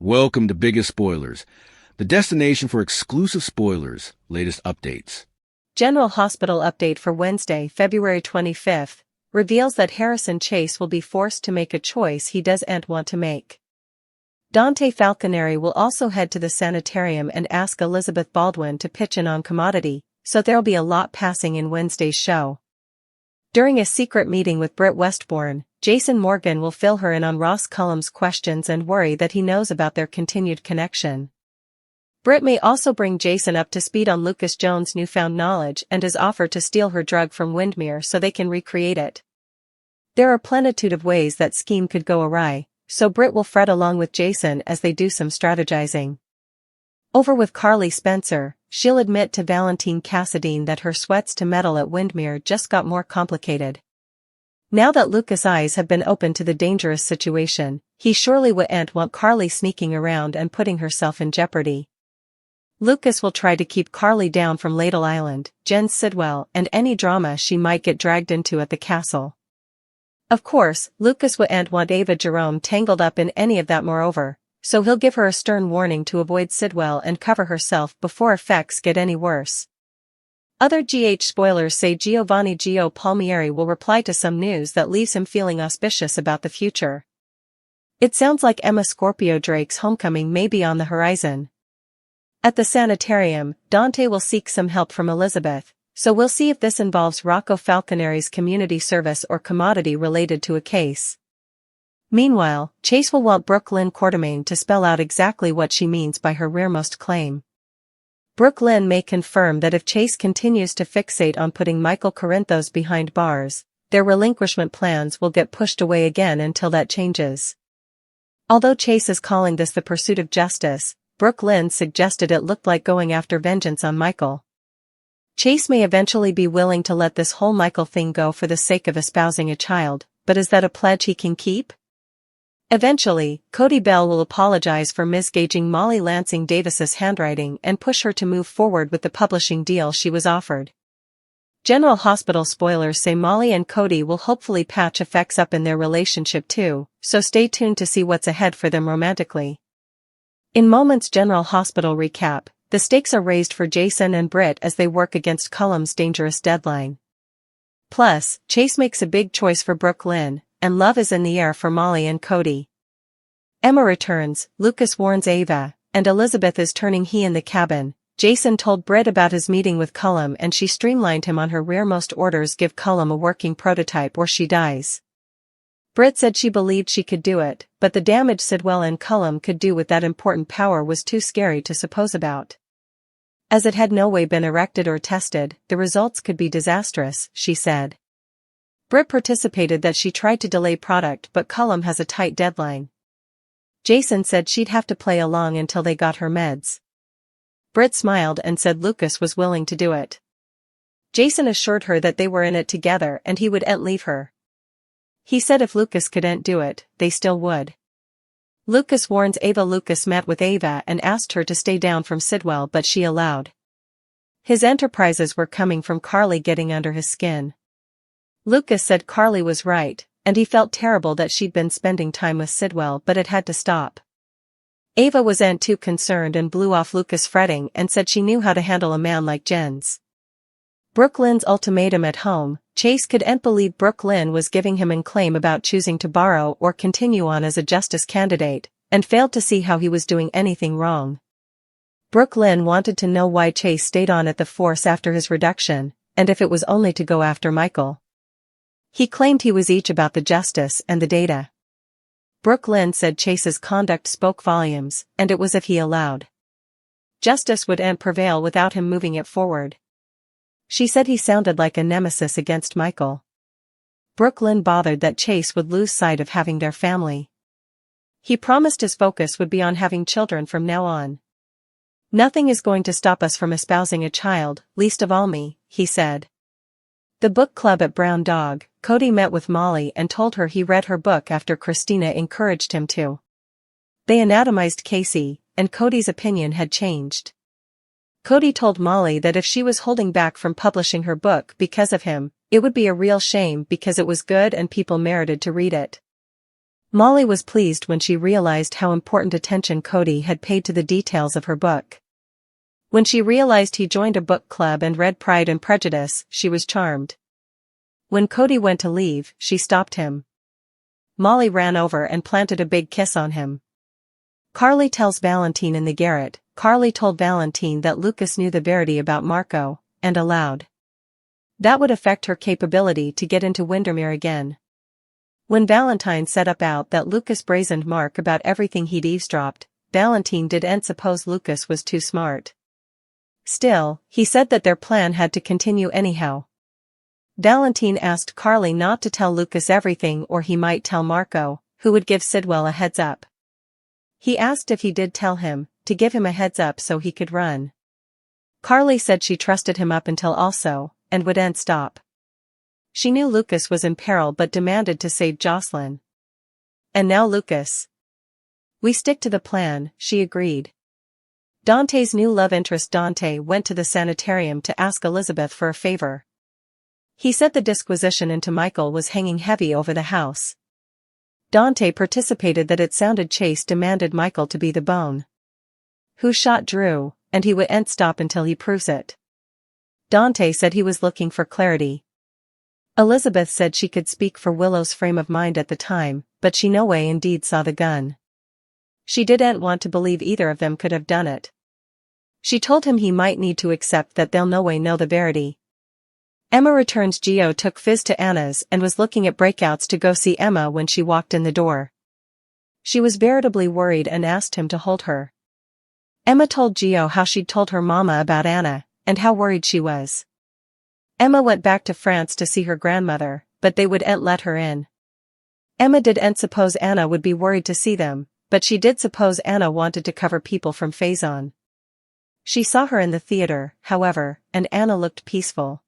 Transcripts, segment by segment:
Welcome to Biggest Spoilars, the destination for exclusive spoilers, latest updates. General Hospital update for Wednesday, February 25th, reveals that Harrison Chase will be forced to make a choice he doesn't want to make. Dante Falconeri will also head to the sanitarium and ask Elizabeth Baldwin to pitch in on Commodity, so there'll be a lot passing in Wednesday's show. During a secret meeting with Britt Westbourne, Jason Morgan will fill her in on Ross Cullum's questions and worry that he knows about their continued connection. Britt may also bring Jason up to speed on Lucas Jones' newfound knowledge and his offer to steal her drug from Windmere so they can recreate it. There are plenitude of ways that scheme could go awry, so Britt will fret along with Jason as they do some strategizing. Over with Carly Spencer, she'll admit to Valentine Cassadine that her sweats to meddle at Windmere just got more complicated. Now that Lucas' eyes have been opened to the dangerous situation, he surely wouldn't want Carly sneaking around and putting herself in jeopardy. Lucas will try to keep Carly down from Ladle Island, Jen Sidwell, and any drama she might get dragged into at the castle. Of course, Lucas wouldn't want Ava Jerome tangled up in any of that moreover, so he'll give her a stern warning to avoid Sidwell and cover herself before effects get any worse. Other GH spoilers say Giovanni Gio Palmieri will reply to some news that leaves him feeling auspicious about the future. It sounds like Emma Scorpio Drake's homecoming may be on the horizon. At the sanitarium, Dante will seek some help from Elizabeth, so we'll see if this involves Rocco Falconeri's community service or Commodity related to a case. Meanwhile, Chase will want Brook Lynn Quartermaine to spell out exactly what she means by her rearmost claim. Brook Lynn may confirm that if Chase continues to fixate on putting Michael Corinthos behind bars, their relinquishment plans will get pushed away again until that changes. Although Chase is calling this the pursuit of justice, Brook Lynn suggested it looked like going after vengeance on Michael. Chase may eventually be willing to let this whole Michael thing go for the sake of espousing a child, but is that a pledge he can keep? Eventually, Cody Bell will apologize for misgauging Molly Lansing Davis's handwriting and push her to move forward with the publishing deal she was offered. General Hospital spoilers say Molly and Cody will hopefully patch effects up in their relationship too, so stay tuned to see what's ahead for them romantically. In moments General Hospital recap, the stakes are raised for Jason and Britt as they work against Cullum's dangerous deadline. Plus, Chase makes a big choice for Brook Lynn, and love is in the air for Molly and Cody. Emma returns, Lucas warns Ava, and Elizabeth is turning he in the cabin. Jason told Britt about his meeting with Cullum and she streamlined him on her rearmost orders: give Cullum a working prototype or she dies. Britt said she believed she could do it, but the damage Sidwell and Cullum could do with that important power was too scary to suppose about. As it had no way been erected or tested, the results could be disastrous, she said. Britt participated that she tried to delay product but Cullum has a tight deadline. Jason said she'd have to play along until they got her meds. Britt smiled and said Lucas was willing to do it. Jason assured her that they were in it together and he wouldn't leave her. He said if Lucas couldn't do it, they still would. Lucas warns Ava. Lucas met with Ava and asked her to stay down from Sidwell but she allowed. His enterprises were coming from Carly getting under his skin. Lucas said Carly was right, and he felt terrible that she'd been spending time with Sidwell but it had to stop. Ava wasn't too concerned and blew off Lucas fretting and said she knew how to handle a man like Jens. Brook Lynn's ultimatum at home. Chase couldn't believe Brook Lynn was giving him an claim about choosing to borrow or continue on as a justice candidate, and failed to see how he was doing anything wrong. Brook Lynn wanted to know why Chase stayed on at the force after his reduction, and if it was only to go after Michael. He claimed he was each about the justice and the data. Brook Lynn said Chase's conduct spoke volumes, and it was if he allowed justice wouldn't prevail without him moving it forward. She said he sounded like a nemesis against Michael. Brook Lynn bothered that Chase would lose sight of having their family. He promised his focus would be on having children from now on. Nothing is going to stop us from espousing a child, least of all me, he said. The book club at Brown Dog, Cody met with Molly and told her he read her book after Christina encouraged him to. They anatomized Casey, and Cody's opinion had changed. Cody told Molly that if she was holding back from publishing her book because of him, it would be a real shame because it was good and people merited to read it. Molly was pleased when she realized how important attention Cody had paid to the details of her book. When she realized he joined a book club and read Pride and Prejudice, she was charmed. When Cody went to leave, she stopped him. Molly ran over and planted a big kiss on him. Carly tells Valentine in the garret. Carly told Valentine that Lucas knew the verity about Marco, and allowed. That would affect her capability to get into Windermere again. When Valentine said about that Lucas brazened Mark about everything he'd eavesdropped, Valentine didn't suppose Lucas was too smart. Still, he said that their plan had to continue anyhow. Valentine asked Carly not to tell Lucas everything or he might tell Marco, who would give Sidwell a heads up. He asked if he did tell him, to give him a heads up so he could run. Carly said she trusted him up until also, and wouldn't stop. She knew Lucas was in peril but demanded to save Jocelyn. And now Lucas. We stick to the plan, she agreed. Dante's new love interest Dante went to the sanitarium to ask Elizabeth for a favor. He said the disquisition into Michael was hanging heavy over the house. Dante participated that it sounded Chase demanded Michael to be the bone who shot Drew, and he wouldn't stop until he proves it. Dante said he was looking for clarity. Elizabeth said she could speak for Willow's frame of mind at the time, but she no way indeed saw the gun. She didn't want to believe either of them could have done it. She told him he might need to accept that they'll no way know the verity. Emma returns. Gio took Fizz to Anna's and was looking at breakouts to go see Emma when she walked in the door. She was veritably worried and asked him to hold her. Emma told Gio how she'd told her mama about Anna, and how worried she was. Emma went back to France to see her grandmother, but they wouldn't let her in. Emma didn't suppose Anna would be worried to see them, but she did suppose Anna wanted to cover people from Faison. She saw her in the theater, however, and Anna looked peaceful.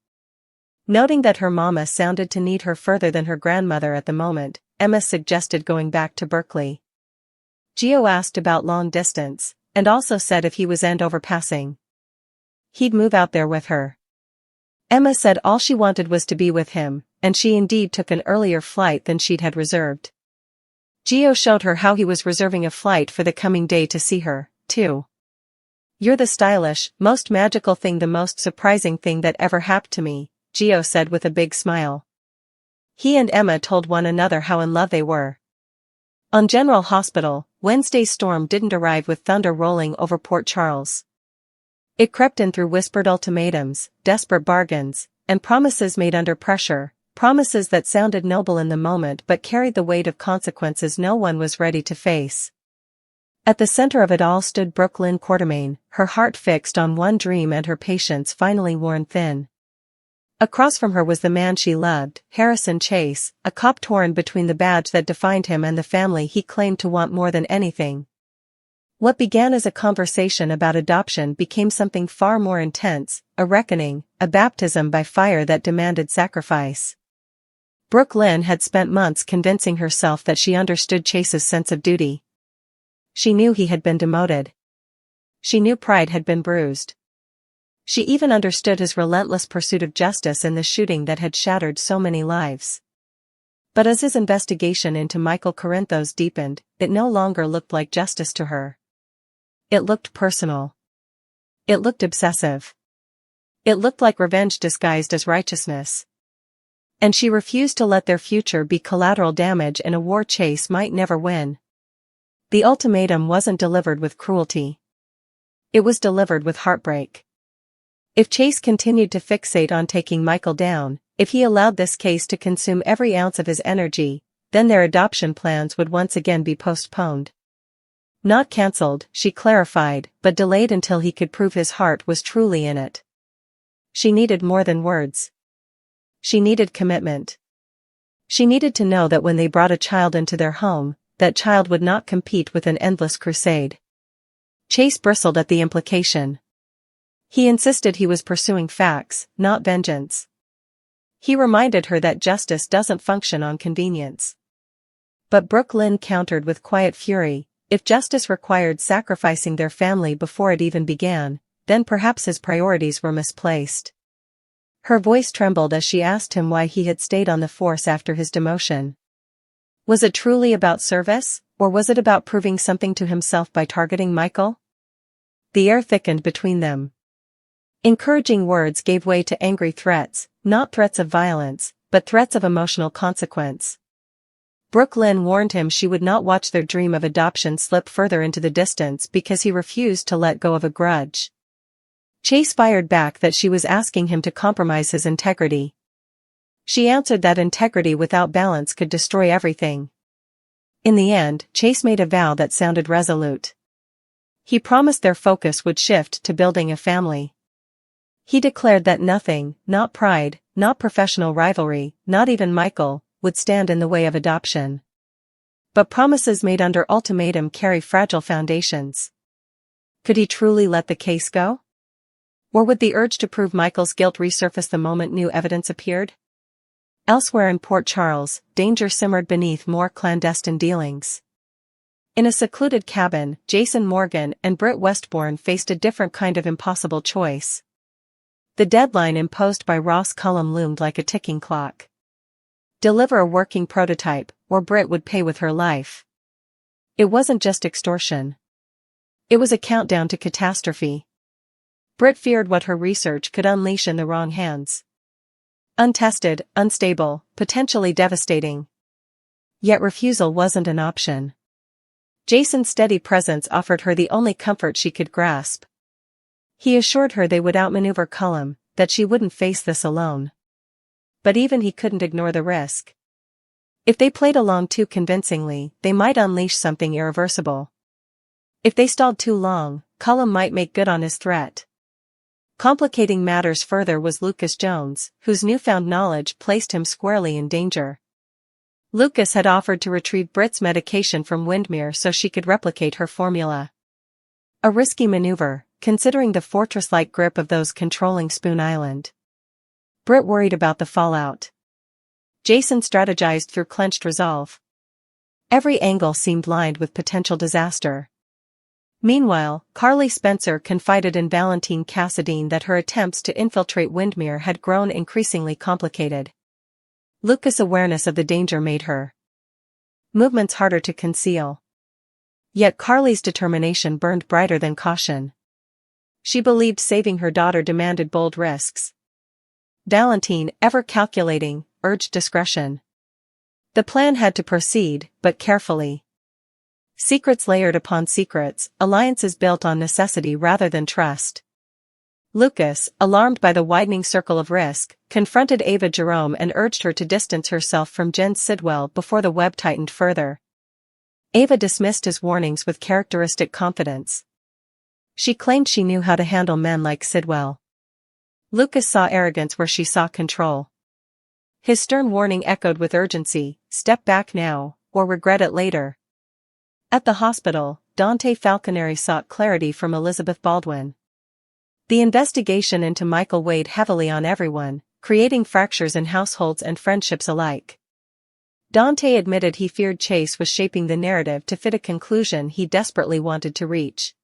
Noting that her mama sounded to need her further than her grandmother at the moment, Emma suggested going back to Berkeley. Gio asked about long distance, and also said if he was overpassing, he'd move out there with her. Emma said all she wanted was to be with him, and she indeed took an earlier flight than she'd had reserved. Gio showed her how he was reserving a flight for the coming day to see her, too. You're the stylish, most magical thing, the most surprising thing that ever happened to me, Gio said with a big smile. He and Emma told one another how in love they were. On General Hospital, Wednesday's storm didn't arrive with thunder rolling over Port Charles. It crept in through whispered ultimatums, desperate bargains, and promises made under pressure, promises that sounded noble in the moment but carried the weight of consequences no one was ready to face. At the center of it all stood Brook Lynn Quartermain, her heart fixed on one dream and her patience finally worn thin. Across from her was the man she loved, Harrison Chase, a cop torn between the badge that defined him and the family he claimed to want more than anything. What began as a conversation about adoption became something far more intense, a reckoning, a baptism by fire that demanded sacrifice. Brook Lynn had spent months convincing herself that she understood Chase's sense of duty. She knew he had been demoted. She knew pride had been bruised. She even understood his relentless pursuit of justice in the shooting that had shattered so many lives. But as his investigation into Michael Corinthos deepened, it no longer looked like justice to her. It looked personal. It looked obsessive. It looked like revenge disguised as righteousness. And she refused to let their future be collateral damage in a war Chase might never win. The ultimatum wasn't delivered with cruelty. It was delivered with heartbreak. If Chase continued to fixate on taking Michael down, if he allowed this case to consume every ounce of his energy, then their adoption plans would once again be postponed. Not cancelled, she clarified, but delayed until he could prove his heart was truly in it. She needed more than words. She needed commitment. She needed to know that when they brought a child into their home, that child would not compete with an endless crusade. Chase bristled at the implication. He insisted he was pursuing facts, not vengeance. He reminded her that justice doesn't function on convenience. But Brook Lynn countered with quiet fury. If justice required sacrificing their family before it even began, then perhaps his priorities were misplaced. Her voice trembled as she asked him why he had stayed on the force after his demotion. Was it truly about service, or was it about proving something to himself by targeting Michael? The air thickened between them. Encouraging words gave way to angry threats, not threats of violence, but threats of emotional consequence. Lynn warned him she would not watch their dream of adoption slip further into the distance because he refused to let go of a grudge. Chase fired back that she was asking him to compromise his integrity. She answered that integrity without balance could destroy everything. In the end, Chase made a vow that sounded resolute. He promised their focus would shift to building a family. He declared that nothing, not pride, not professional rivalry, not even Michael, would stand in the way of adoption. But promises made under ultimatum carry fragile foundations. Could he truly let the case go? Or would the urge to prove Michael's guilt resurface the moment new evidence appeared? Elsewhere in Port Charles, danger simmered beneath more clandestine dealings. In a secluded cabin, Jason Morgan and Britt Westbourne faced a different kind of impossible choice. The deadline imposed by Ross Cullum loomed like a ticking clock. Deliver a working prototype, or Britt would pay with her life. It wasn't just extortion. It was a countdown to catastrophe. Britt feared what her research could unleash in the wrong hands. Untested, unstable, potentially devastating. Yet refusal wasn't an option. Jason's steady presence offered her the only comfort she could grasp. He assured her they would outmaneuver Cullum, that she wouldn't face this alone. But even he couldn't ignore the risk. If they played along too convincingly, they might unleash something irreversible. If they stalled too long, Cullum might make good on his threat. Complicating matters further was Lucas Jones, whose newfound knowledge placed him squarely in danger. Lucas had offered to retrieve Britt's medication from Windmere so she could replicate her formula. A risky maneuver, considering the fortress-like grip of those controlling Spoon Island. Britt worried about the fallout. Jason strategized through clenched resolve. Every angle seemed lined with potential disaster. Meanwhile, Carly Spencer confided in Valentine Cassadine that her attempts to infiltrate Windmere had grown increasingly complicated. Lucas' awareness of the danger made her movements harder to conceal. Yet Carly's determination burned brighter than caution. She believed saving her daughter demanded bold risks. Valentine, ever calculating, urged discretion. The plan had to proceed, but carefully. Secrets layered upon secrets, alliances built on necessity rather than trust. Lucas, alarmed by the widening circle of risk, confronted Ava Jerome and urged her to distance herself from Jen Sidwell before the web tightened further. Ava dismissed his warnings with characteristic confidence. She claimed she knew how to handle men like Sidwell. Lucas saw arrogance where she saw control. His stern warning echoed with urgency, step back now, or regret it later. At the hospital, Dante Falconeri sought clarity from Elizabeth Baldwin. The investigation into Michael weighed heavily on everyone, creating fractures in households and friendships alike. Dante admitted he feared Chase was shaping the narrative to fit a conclusion he desperately wanted to reach.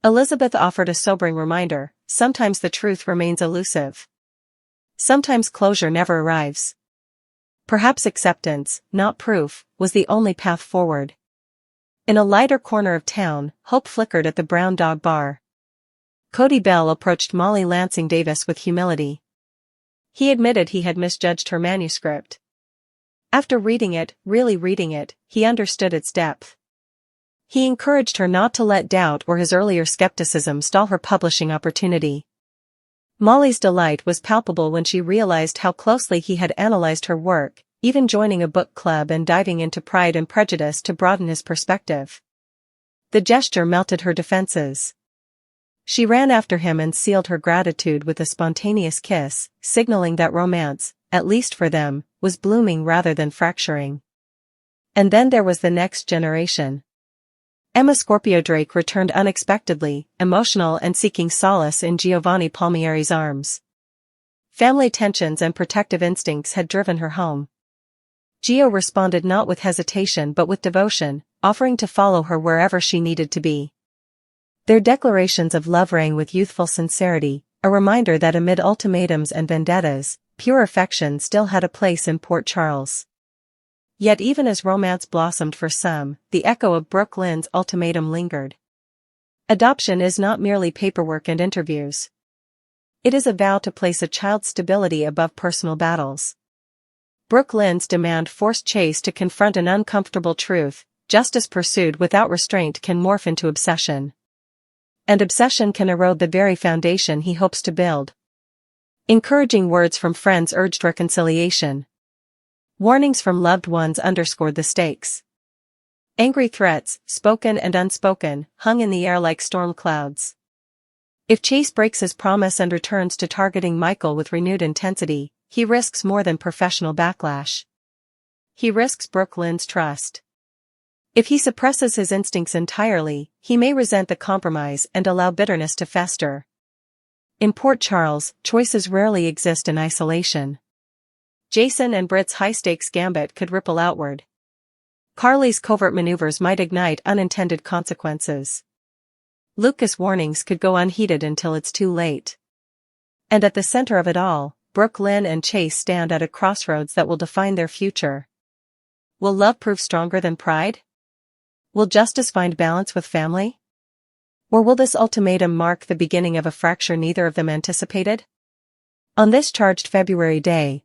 Elizabeth offered a sobering reminder, sometimes the truth remains elusive. Sometimes closure never arrives. Perhaps acceptance, not proof, was the only path forward. In a lighter corner of town, hope flickered at the Brown Dog Bar. Cody Bell approached Molly Lansing Davis with humility. He admitted he had misjudged her manuscript. After reading it, really reading it, he understood its depth. He encouraged her not to let doubt or his earlier skepticism stall her publishing opportunity. Molly's delight was palpable when she realized how closely he had analyzed her work, even joining a book club and diving into Pride and Prejudice to broaden his perspective. The gesture melted her defenses. She ran after him and sealed her gratitude with a spontaneous kiss, signaling that romance, at least for them, was blooming rather than fracturing. And then there was the next generation. Emma Scorpio Drake returned unexpectedly, emotional and seeking solace in Giovanni Palmieri's arms. Family tensions and protective instincts had driven her home. Gio responded not with hesitation but with devotion, offering to follow her wherever she needed to be. Their declarations of love rang with youthful sincerity, a reminder that amid ultimatums and vendettas, pure affection still had a place in Port Charles. Yet even as romance blossomed for some, the echo of Brook Lynn's ultimatum lingered. Adoption is not merely paperwork and interviews. It is a vow to place a child's stability above personal battles. Brook Lynn's demand forced Chase to confront an uncomfortable truth: justice pursued without restraint can morph into obsession. And obsession can erode the very foundation he hopes to build. Encouraging words from friends urged reconciliation. Warnings from loved ones underscored the stakes. Angry threats, spoken and unspoken, hung in the air like storm clouds. If Chase breaks his promise and returns to targeting Michael with renewed intensity, he risks more than professional backlash. He risks Brook Lynn's trust. If he suppresses his instincts entirely, he may resent the compromise and allow bitterness to fester. In Port Charles, choices rarely exist in isolation. Jason and Britt's high-stakes gambit could ripple outward. Carly's covert maneuvers might ignite unintended consequences. Lucas' warnings could go unheeded until it's too late. And at the center of it all, Brook Lynn and Chase stand at a crossroads that will define their future. Will love prove stronger than pride? Will justice find balance with family? Or will this ultimatum mark the beginning of a fracture neither of them anticipated? On this charged February day,